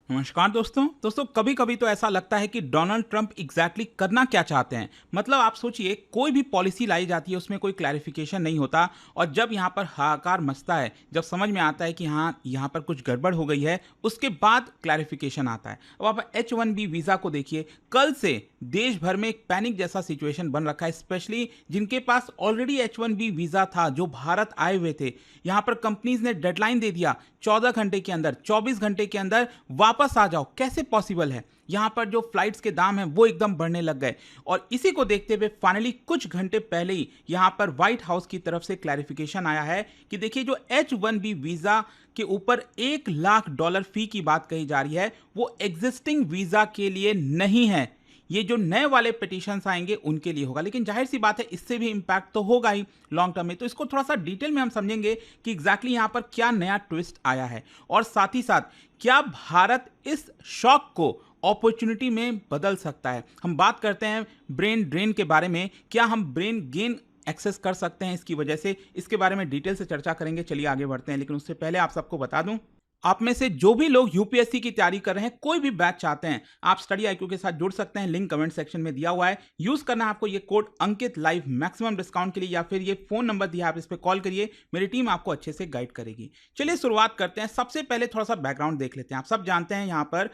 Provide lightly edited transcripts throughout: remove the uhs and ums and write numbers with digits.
नमस्कार दोस्तों कभी कभी तो ऐसा लगता है कि डोनाल्ड ट्रंप एग्जैक्टली करना क्या चाहते हैं। मतलब आप सोचिए, कोई भी पॉलिसी लाई जाती है उसमें कोई क्लैरिफिकेशन नहीं होता, और जब यहाँ पर हाहाकार मचता है, जब समझ में आता है कि हाँ यहाँ पर कुछ गड़बड़ हो गई है, उसके बाद क्लैरिफिकेशन आता है। अब आप H1B वीज़ा को देखिए, कल से देश भर में एक पैनिक जैसा सिचुएशन बन रखा है, स्पेशली जिनके पास ऑलरेडी H1B वीज़ा था, जो भारत आए हुए थे। यहाँ पर कंपनीज ने डेडलाइन दे दिया, 14 घंटे के अंदर, 24 घंटे के अंदर वापस आ जाओ। कैसे पॉसिबल है? यहाँ पर जो फ्लाइट्स के दाम हैं वो एकदम बढ़ने लग गए, और इसी को देखते हुए फाइनली कुछ घंटे पहले ही यहाँ पर व्हाइट हाउस की तरफ से क्लैरिफिकेशन आया है कि देखिए, जो H1B वीजा के ऊपर $1 लाख फी की बात कही जा रही है, वो एग्जिस्टिंग वीजा के लिए नहीं है। ये जो नए वाले पिटिशंस आएंगे उनके लिए होगा। लेकिन जाहिर सी बात है, इससे भी इंपैक्ट तो होगा ही लॉन्ग टर्म में। तो इसको थोड़ा सा डिटेल में हम समझेंगे कि एग्जैक्टली यहाँ पर क्या नया ट्विस्ट आया है, और साथ ही साथ क्या भारत इस शॉक को अपॉर्चुनिटी में बदल सकता है। हम बात करते हैं ब्रेन ड्रेन के बारे में, क्या हम ब्रेन गेन एक्सेस कर सकते हैं इसकी वजह से, इसके बारे में डिटेल से चर्चा करेंगे। चलिए आगे बढ़ते हैं, लेकिन उससे पहले आप सबको बता दूं, आप में से जो भी लोग यूपीएससी की तैयारी कर रहे हैं, कोई भी बैच चाहते हैं, आप स्टडी आईक्यू के साथ जुड़ सकते हैं। लिंक कमेंट सेक्शन में दिया हुआ है। यूज करना है आपको ये code Ankit live maximum discount के लिए, या फिर ये फोन नंबर दिया है, आप इस पर कॉल करिए, मेरी टीम आपको अच्छे से गाइड करेगी। चलिए शुरुआत करते हैं। सबसे पहले थोड़ा सा बैकग्राउंड देख लेते हैं। आप सब जानते हैं यहाँ पर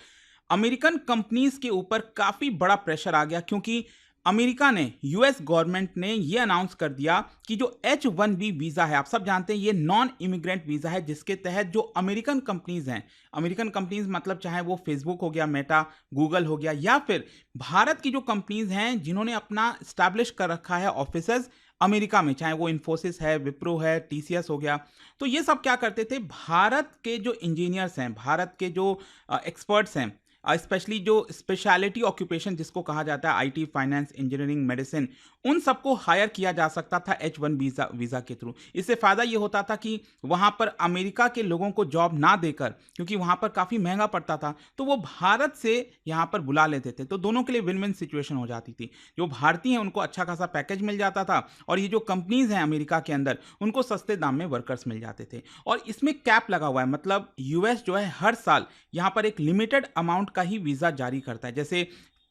अमेरिकन कंपनीज के ऊपर काफी बड़ा प्रेशर आ गया, क्योंकि अमेरिका ने, यूएस गवर्नमेंट ने यह अनाउंस कर दिया कि जो H1B वीजा है, आप सब जानते हैं ये नॉन इमिग्रेंट वीजा है, जिसके तहत जो अमेरिकन कंपनीज हैं, अमेरिकन कंपनीज मतलब चाहे वो फेसबुक हो गया, मेटा, गूगल हो गया, या फिर भारत की जो कंपनीज हैं जिन्होंने अपना स्टैब्लिश कर रखा है ऑफिसेज अमेरिका में, चाहे वो इन्फोसिस है, विप्रो है, टीसीएस हो गया, तो ये सब क्या करते थे, भारत के जो इंजीनियर्स हैं, भारत के जो एक्सपर्ट्स हैं, स्पेशली जो स्पेशलिटी ऑक्यूपेशन जिसको कहा जाता है, आईटी, फाइनेंस, इंजीनियरिंग, मेडिसिन, उन सबको हायर किया जा सकता था H1 वीज़ा के थ्रू। इससे फ़ायदा ये होता था कि वहाँ पर अमेरिका के लोगों को जॉब ना देकर, क्योंकि वहाँ पर काफ़ी महंगा पड़ता था, तो वो भारत से यहाँ पर बुला लेते थे, तो दोनों के लिए विन विन सिचुएशन हो जाती थी। जो भारतीय हैं उनको अच्छा खासा पैकेज मिल जाता था, और ये जो कंपनीज हैं अमेरिका के अंदर, उनको सस्ते दाम में वर्कर्स मिल जाते थे। और इसमें कैप लगा हुआ है, मतलब यूएस जो है हर साल यहाँ पर एक लिमिटेड अमाउंट का ही वीजा जारी करता है। जैसे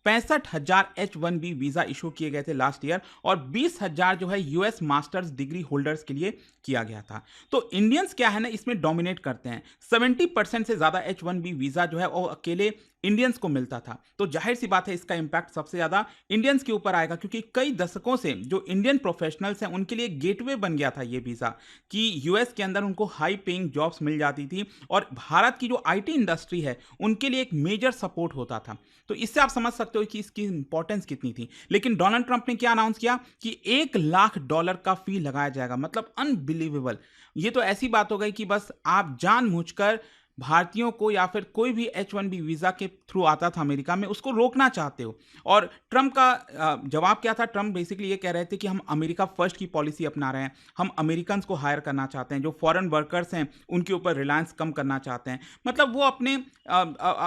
65,000 H1B वीजा इशू किए गए थे लास्ट ईयर, और 20,000 जो है यूएस मास्टर्स डिग्री होल्डर्स के लिए किया गया था। तो इंडियंस क्या है ना, इसमें डोमिनेट करते हैं। 70% से ज्यादा H1B वीजा जो है वो अकेले इंडियंस को मिलता था। तो जाहिर सी बात है, इसका इंपैक्ट सबसे ज्यादा इंडियंस के ऊपर आएगा, क्योंकि कई दशकों से जो इंडियन प्रोफेशनल्स हैं उनके लिए गेटवे बन गया था ये वीजा, कि यूएस के अंदर उनको हाई पेइंग जॉब्स मिल जाती थी, और भारत की जो आईटी इंडस्ट्री है उनके लिए एक मेजर सपोर्ट होता था। तो इससे आप समझ सकते हो कि इसकी इंपॉर्टेंस कितनी थी। लेकिन डोनाल्ड ट्रंप ने क्या अनाउंस किया कि $1 लाख का फी लगाया जाएगा। मतलब अनबिलीवेबल। ये तो ऐसी बात हो गई कि बस आप जानबूझकर भारतीयों को, या फिर कोई भी H1B वीजा के थ्रू आता था अमेरिका में, उसको रोकना चाहते हो। और ट्रंप का जवाब क्या था? ट्रंप बेसिकली ये कह रहे थे कि हम अमेरिका फर्स्ट की पॉलिसी अपना रहे हैं, हम अमेरिकन को हायर करना चाहते हैं, जो फॉरेन वर्कर्स हैं उनके ऊपर रिलायंस कम करना चाहते हैं। मतलब वो अपने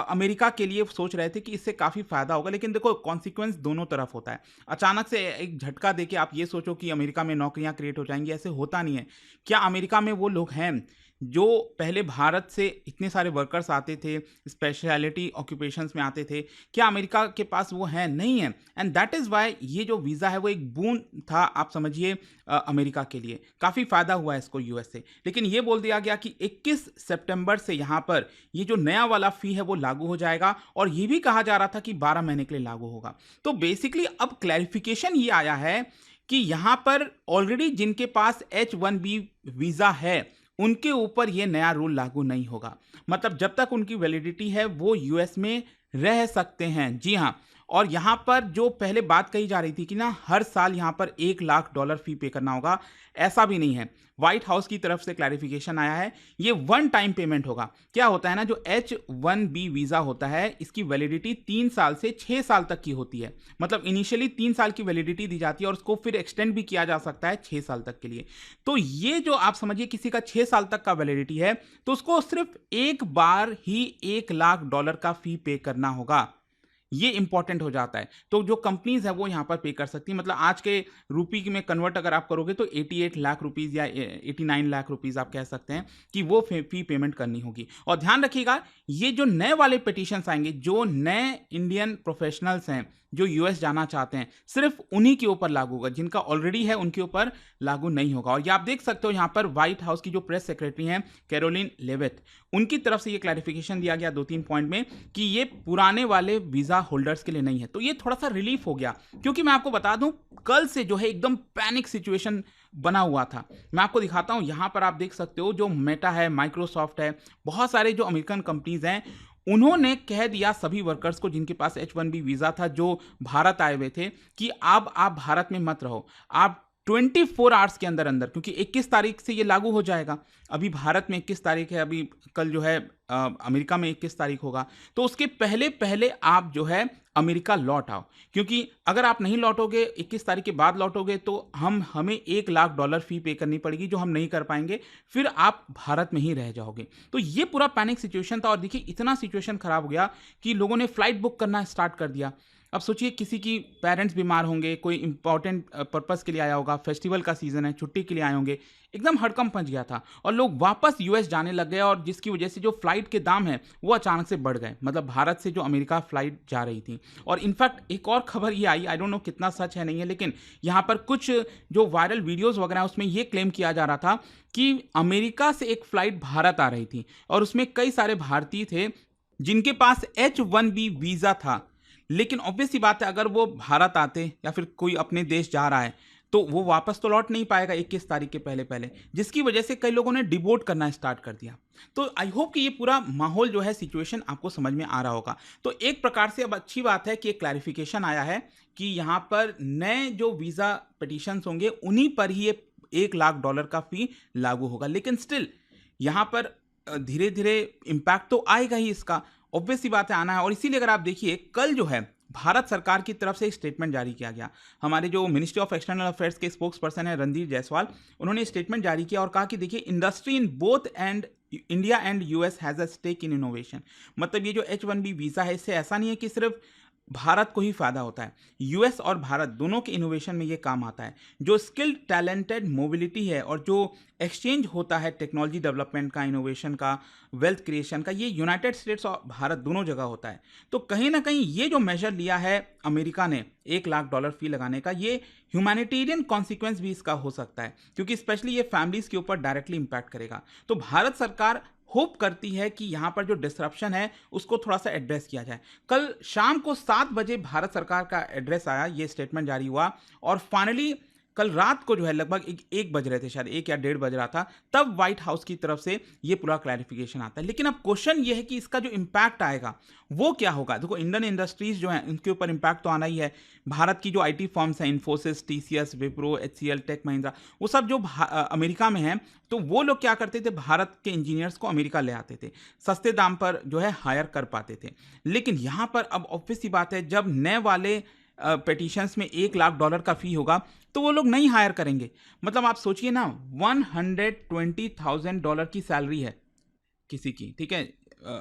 अमेरिका के लिए सोच रहे थे कि इससे काफ़ी फायदा होगा। लेकिन देखो, कॉन्सिक्वेंस दोनों तरफ होता है। अचानक से एक झटका देके आप ये सोचो कि अमेरिका में नौकरियां क्रिएट हो जाएंगी, ऐसे होता नहीं है। क्या अमेरिका में वो लोग हैं जो पहले भारत से इतने सारे वर्कर्स आते थे, स्पेशलिटी ऑक्यूपेशंस में आते थे? क्या अमेरिका के पास वो है? नहीं है। एंड दैट इज़ वाई ये जो वीज़ा है वो एक बून था, आप समझिए, अमेरिका के लिए। काफ़ी फ़ायदा हुआ है इसको यूएस से। लेकिन ये बोल दिया गया कि 21 सितंबर से यहाँ पर ये जो नया वाला फ़ी है वो लागू हो जाएगा, और ये भी कहा जा रहा था कि 12 महीने के लिए लागू होगा। तो बेसिकली अब क्लैरिफिकेशन ये आया है कि यहाँ पर ऑलरेडी जिनके पास H1B वीज़ा है उनके ऊपर ये नया रूल लागू नहीं होगा। मतलब जब तक उनकी वैलिडिटी है वो यूएस में रह सकते हैं। जी हाँ। और यहाँ पर जो पहले बात कही जा रही थी कि ना हर साल यहाँ पर $1 लाख फी पे करना होगा, ऐसा भी नहीं है। व्हाइट हाउस की तरफ से क्लैरिफिकेशन आया है, ये वन टाइम पेमेंट होगा। क्या होता है ना, जो H1B वीजा होता है इसकी वैलिडिटी 3 साल से 6 साल तक की होती है। मतलब इनिशियली 3 साल की वैलिडिटी दी जाती है, और उसको फिर एक्सटेंड भी किया जा सकता है 6 साल तक के लिए। तो ये जो आप समझिए किसी का 6 साल तक का वैलिडिटी है, तो उसको सिर्फ एक बार ही $1 लाख का फी पे करना होगा। ये इंपॉर्टेंट हो जाता है। तो जो कंपनीज है वो यहाँ पर पे कर सकती है, मतलब आज के रुपये में कन्वर्ट अगर आप करोगे तो 88 लाख रुपीज़ या 89 लाख रुपीज़ आप कह सकते हैं कि वो फी पेमेंट करनी होगी। और ध्यान रखिएगा, ये जो नए वाले पिटिशंस आएंगे, जो नए इंडियन प्रोफेशनल्स हैं जो यूएस जाना चाहते हैं, सिर्फ उन्हीं के ऊपर लागू होगा, जिनका ऑलरेडी है उनके ऊपर लागू नहीं होगा। और ये आप देख सकते हो यहाँ पर व्हाइट हाउस की जो प्रेस सेक्रेटरी हैं कैरोलिन लेविथ, उनकी तरफ से ये क्लैरिफिकेशन दिया गया 2-3 पॉइंट में कि ये पुराने वाले वीजा होल्डर्स के लिए नहीं है। तो ये थोड़ा सा रिलीफ हो गया, क्योंकि मैं आपको बता दूं कल से जो है एकदम पैनिक सिचुएशन बना हुआ था। मैं आपको दिखाता हूं, यहां पर आप देख सकते हो जो मेटा है, माइक्रोसॉफ्ट है, बहुत सारे जो अमेरिकन कंपनीज हैं, उन्होंने कह दिया सभी वर्कर्स को जिनके पास H1B वीजा था, जो भारत आए हुए थे, कि अब आप भारत में मत रहो, आप 24 आवर्स के अंदर अंदर, क्योंकि 21 तारीख से ये लागू हो जाएगा। अभी भारत में 21 तारीख है, अभी कल जो है अमेरिका में 21 तारीख होगा, तो उसके पहले पहले आप जो है अमेरिका लौट आओ, क्योंकि अगर आप नहीं लौटोगे, 21 तारीख के बाद लौटोगे, तो हमें $1 लाख फी पे करनी पड़ेगी, जो हम नहीं कर पाएंगे, फिर आप भारत में ही रह जाओगे। तो ये पूरा पैनिक सिचुएशन था। और देखिए इतना सिचुएशन खराब हो गया कि लोगों ने फ्लाइट बुक करना स्टार्ट कर दिया। अब सोचिए किसी की पेरेंट्स बीमार होंगे, कोई इंपॉर्टेंट पर्पस के लिए आया होगा, फेस्टिवल का सीजन है, छुट्टी के लिए आए होंगे, एकदम हड़कंप मच गया था और लोग वापस यूएस जाने लग गए, और जिसकी वजह से जो फ्लाइट के दाम हैं वो अचानक से बढ़ गए, मतलब भारत से जो अमेरिका फ्लाइट जा रही थी। और इनफैक्ट एक और खबर ये आई, आई डोंट नो कितना सच है नहीं है, लेकिन यहाँ पर कुछ जो वायरल वीडियोज़ वगैरह उसमें ये क्लेम किया जा रहा था कि अमेरिका से एक फ़्लाइट भारत आ रही थी और उसमें कई सारे भारतीय थे जिनके पास H1B वीज़ा था। लेकिन ऑब्वियस सी बात है, अगर वो भारत आते या फिर कोई अपने देश जा रहा है तो वो वापस तो लौट नहीं पाएगा 21 तारीख के पहले पहले, जिसकी वजह से कई लोगों ने डिबोट करना स्टार्ट कर दिया। तो आई होप कि ये पूरा माहौल जो है, सिचुएशन आपको समझ में आ रहा होगा। तो एक प्रकार से अब अच्छी बात है कि एक क्लैरिफिकेशन आया है कि यहाँ पर नए जो वीज़ा पिटिशंस होंगे उन्हीं पर ही ये $1 लाख का फी लागू होगा। लेकिन स्टिल यहाँ पर धीरे धीरे इम्पैक्ट तो आएगा ही इसका, ऑब्वियस सी बात है, आना है। और इसीलिए अगर आप देखिए, कल जो है भारत सरकार की तरफ से एक स्टेटमेंट जारी किया गया। हमारे जो मिनिस्ट्री ऑफ एक्सटर्नल अफेयर्स के स्पोक्स पर्सन है रणधीर जायसवाल, उन्होंने स्टेटमेंट जारी किया और कहा कि देखिए, industry in both and India and US has a stake in innovation. मतलब ये जो H1B वीज़ा है, इससे ऐसा नहीं है कि सिर्फ भारत को ही फायदा होता है, यूएस और भारत दोनों के इनोवेशन में ये काम आता है। जो स्किल्ड टैलेंटेड मोबिलिटी है और जो एक्सचेंज होता है टेक्नोलॉजी डेवलपमेंट का, इनोवेशन का, वेल्थ क्रिएशन का, ये यूनाइटेड स्टेट्स और भारत दोनों जगह होता है। तो कहीं ना कहीं ये जो मेजर लिया है अमेरिका ने $1 लाख फी लगाने का, ये ह्यूमैनिटेरियन कॉन्सिक्वेंस भी इसका हो सकता है, क्योंकि स्पेशली ये फैमिलीज के ऊपर डायरेक्टली इंपैक्ट करेगा। तो भारत सरकार होप करती है कि यहाँ पर जो डिसरप्शन है उसको थोड़ा सा एड्रेस किया जाए। कल शाम को 7 बजे भारत सरकार का एड्रेस आया, ये स्टेटमेंट जारी हुआ, और फाइनली कल रात को जो है लगभग एक बज रहे थे, शायद 1 या 1:30 बज रहा था, तब व्हाइट हाउस की तरफ से ये पूरा क्लैरिफिकेशन आता है। लेकिन अब क्वेश्चन ये है कि इसका जो इम्पैक्ट आएगा वो क्या होगा। देखो, इंडियन इंडस्ट्रीज जो हैं उनके ऊपर इम्पैक्ट तो आना ही है। भारत की जो आईटी फर्म्स हैं, Infosys, TCS, Wipro, HCL, Tech Mahindra, वो सब जो अमेरिका में हैं, तो वो लोग क्या करते थे, भारत के इंजीनियर्स को अमेरिका ले आते थे, सस्ते दाम पर जो है हायर कर पाते थे। लेकिन यहाँ पर अब ऑब्वियस सी बात है, जब नए वाले पेटिशंस में $1 लाख का फी होगा तो वो लोग नहीं हायर करेंगे। मतलब आप सोचिए ना, $120,000 की सैलरी है किसी की, ठीक है,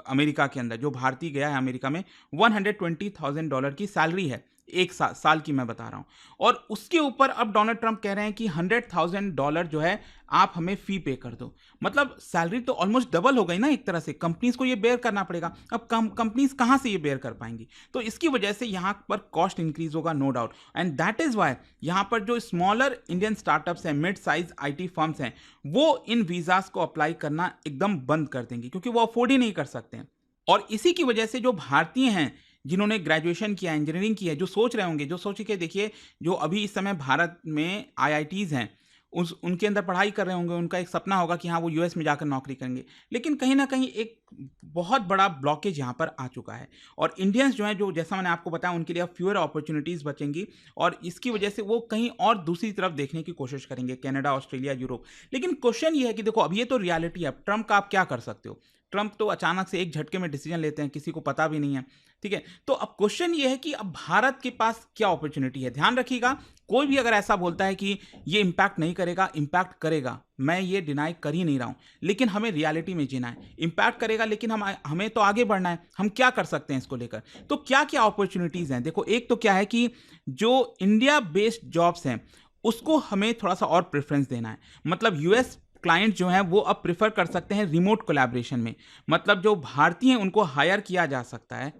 अमेरिका के अंदर, जो भारतीय गया है अमेरिका में, $120,000 की सैलरी है, एक साल की मैं बता रहा हूँ। और उसके ऊपर अब डोनाल्ड ट्रंप कह रहे हैं कि $100,000 जो है आप हमें फी पे कर दो। मतलब सैलरी तो ऑलमोस्ट डबल हो गई ना एक तरह से। कंपनीज को ये बेयर करना पड़ेगा। अब कंपनीज कहाँ से ये बेयर कर पाएंगी? तो इसकी वजह से यहाँ पर कॉस्ट इंक्रीज होगा, no doubt. And that is why यहाँ पर जो स्मॉलर इंडियन स्टार्टअप्स हैं, मिड साइज IT फर्म्स हैं, वो इन वीजास को अप्लाई करना एकदम बंद कर देंगे, क्योंकि वो अफोर्ड ही नहीं कर सकते हैं। और इसी की वजह से जो भारतीय हैं जिन्होंने ग्रेजुएशन किया, इंजीनियरिंग की है, जो सोच रहे होंगे, जो सोच के देखिए, जो अभी इस समय भारत में IITs हैं, उनके अंदर पढ़ाई कर रहे होंगे, उनका एक सपना होगा कि हाँ वो यूएस में जाकर नौकरी करेंगे। लेकिन कहीं ना कहीं एक बहुत बड़ा ब्लॉकेज यहाँ पर आ चुका है, और इंडियंस जो हैं, जो जैसा मैंने आपको बताया, उनके लिए अब फ्यूअर अपॉर्चुनिटीज़ बचेंगी, और इसकी वजह से वो कहीं और दूसरी तरफ देखने की कोशिश करेंगे, कनाडा, ऑस्ट्रेलिया, यूरोप। लेकिन क्वेश्चन ये है कि देखो, अब ये तो रियलिटी है, ट्रंप का आप क्या कर सकते हो। ट्रंप तो अचानक से एक झटके में डिसीजन लेते हैं, किसी को पता भी नहीं है, ठीक है। तो अब क्वेश्चन ये है कि अब भारत के पास क्या अपॉर्चुनिटी है। ध्यान रखिएगा, कोई भी अगर ऐसा बोलता है कि ये इंपैक्ट नहीं करेगा, इंपैक्ट करेगा, मैं ये डिनाई कर ही नहीं रहा हूं, लेकिन हमें रियलिटी में जीना है। इंपैक्ट करेगा, लेकिन हमें तो आगे बढ़ना है। हम क्या कर सकते हैं इसको लेकर? तो क्या क्या अपॉर्चुनिटीज हैं? देखो, एक तो क्या है कि जो इंडिया बेस्ड जॉब्स हैं उसको हमें थोड़ा सा और प्रेफरेंस देना है। मतलब यूएस क्लाइंट जो हैं वो अब प्रेफर कर सकते हैं रिमोट कोलैबोरेशन में। मतलब जो भारतीय हैं उनको हायर किया जा सकता है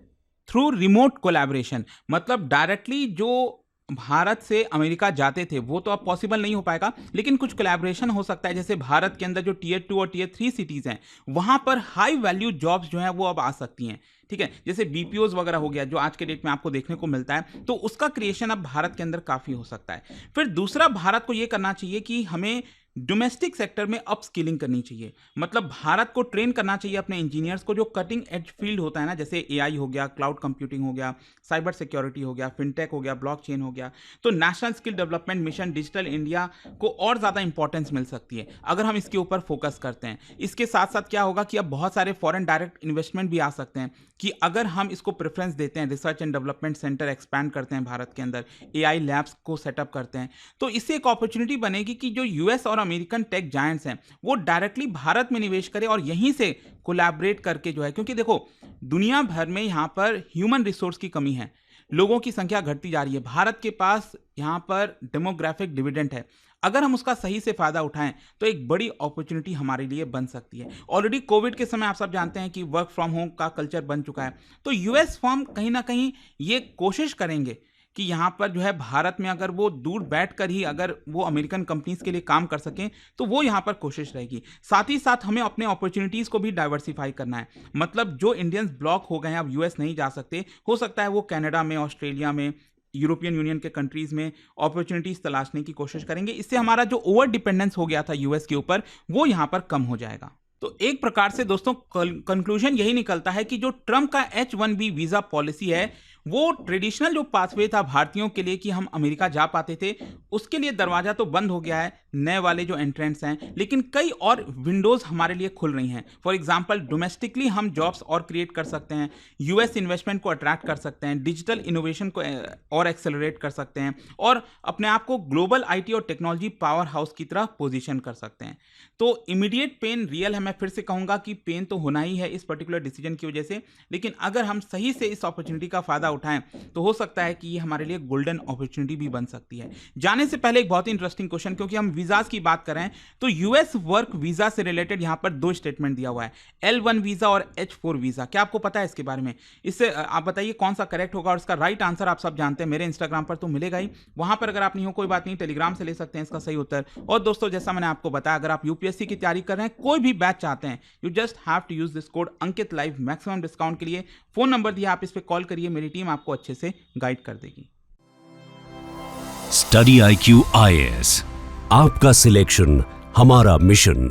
थ्रू रिमोट कोलैबोरेशन। मतलब डायरेक्टली जो भारत से अमेरिका जाते थे वो तो अब पॉसिबल नहीं हो पाएगा, लेकिन कुछ कोलैबोरेशन हो सकता है। जैसे भारत के अंदर जो टियर 2 और टियर 3 सिटीज़ हैं वहाँ पर हाई वैल्यू जॉब्स जो हैं वो अब आ सकती हैं, ठीक है। जैसे बीपीओज वगैरह हो गया जो आज के डेट में आपको देखने को मिलता है, तो उसका क्रिएशन अब भारत के अंदर काफ़ी हो सकता है। फिर दूसरा, भारत को ये करना चाहिए कि हमें डोमेस्टिक सेक्टर में अप स्किलिंग करनी चाहिए। मतलब भारत को ट्रेन करना चाहिए अपने इंजीनियर्स को, जो कटिंग एज फील्ड होता है ना, जैसे एआई हो गया, क्लाउड कंप्यूटिंग हो गया, साइबर सिक्योरिटी हो गया, फिनटेक हो गया, ब्लॉकचेन हो गया। तो national skill development mission digital India को और ज़्यादा इंपॉर्टेंस मिल सकती है अगर हम इसके ऊपर फोकस करते हैं। इसके साथ साथ क्या होगा कि अब बहुत सारे फॉरेन डायरेक्ट इन्वेस्टमेंट भी आ सकते हैं कि अगर हम इसको प्रेफरेंस देते हैं, research and development centre expand करते हैं भारत के अंदर, एआई लैब्स को सेटअप करते हैं, तो इससे एक अपॉर्चुनिटी बनेगी कि जो यूएस और अमेरिकन टेक जायंट्स हैं वो डायरेक्टली भारत में निवेश करें और यहीं से कोलैबोरेट करके जो है, क्योंकि देखो दुनिया भर में यहाँ पर ह्यूमन रिसोर्स की कमी है, लोगों की संख्या घटती जा रही है। भारत के पास यहाँ पर डेमोग्राफिक डिविडेंड है, अगर हम उसका सही से फायदा उठाएं तो एक बड़ी अपॉर्चुनिटी हमारे लिए बन सकती है। ऑलरेडी कोविड के समय आप सब जानते हैं कि वर्क फ्रॉम होम का कल्चर बन चुका है, तो यूएस फर्म कहीं ना कहीं ये कोशिश करेंगे कि यहाँ पर जो है भारत में अगर वो दूर बैठकर ही अगर वो अमेरिकन कंपनीज के लिए काम कर सकें तो वो यहाँ पर कोशिश रहेगी। साथ ही साथ हमें अपने अपॉर्चुनिटीज़ को भी डाइवर्सिफाई करना है। मतलब जो इंडियंस ब्लॉक हो गए हैं, अब यूएस नहीं जा सकते, हो सकता है वो कनाडा में, ऑस्ट्रेलिया में, यूरोपियन यूनियन के कंट्रीज में अपॉर्चुनिटीज तलाशने की कोशिश करेंगे। इससे हमारा जो ओवर डिपेंडेंस हो गया था यूएस के ऊपर वो यहाँ पर कम हो जाएगा। तो एक प्रकार से दोस्तों कंक्लूजन यही निकलता है कि जो ट्रंप का H-1B वीजा पॉलिसी है वो ट्रेडिशनल जो पाथवे था भारतीयों के लिए कि हम अमेरिका जा पाते थे, उसके लिए दरवाजा तो बंद हो गया है नए वाले जो एंट्रेंट्स हैं, लेकिन कई और विंडोज हमारे लिए खुल रही हैं। फॉर एग्जांपल, डोमेस्टिकली हम जॉब्स और क्रिएट कर सकते हैं, यूएस इन्वेस्टमेंट को अट्रैक्ट कर सकते हैं, डिजिटल इनोवेशन को और एक्सेलरेट कर सकते हैं और अपने आप को ग्लोबल आईटी और टेक्नोलॉजी पावर हाउस की तरह पोजीशन कर सकते हैं। तो इमीडिएट पेन रियल है, मैं फिर से कहूंगा कि पेन तो होना ही है इस पर्टिकुलर डिसीजन की वजह से, लेकिन अगर हम सही से इस अपॉर्चुनिटी का फायदा उठाएं तो हो सकता है कि ये हमारे लिए गोल्डन अपॉर्चुनिटी भी बन सकती है। जाने से पहले एक बहुत ही इंटरेस्टिंग क्वेश्चन, क्योंकि हम वीजास की बात करें तो यूएस वर्क वीजा से रिलेटेड यहां पर दो स्टेटमेंट दिया हुआ है, L1 वीजा और H4 वीजा। क्या आपको पता है इसके बारे में? इससे आप बताइए कौन सा करेक्ट होगा, और इसका राइट आंसर आप सब जानते हैं, मेरे इंस्टाग्राम पर तो मिलेगा ही, वहां पर अगर आप नहीं हो कोई बात नहीं, टेलीग्राम से ले सकते हैं इसका सही उत्तर। और दोस्तों, जैसा मैंने आपको बताया, अगर आप यूपीएससी की तैयारी कर रहे हैं, कोई भी बैच चाहते हैं, you just have to use this code Ankit live, maximum discount के लिए फोन नंबर दिया, आप इस पे कॉल करिए, मेरी टीम आपको अच्छे से गाइड कर देगी। स्टडी IQ IAS, आपका सिलेक्शन हमारा मिशन।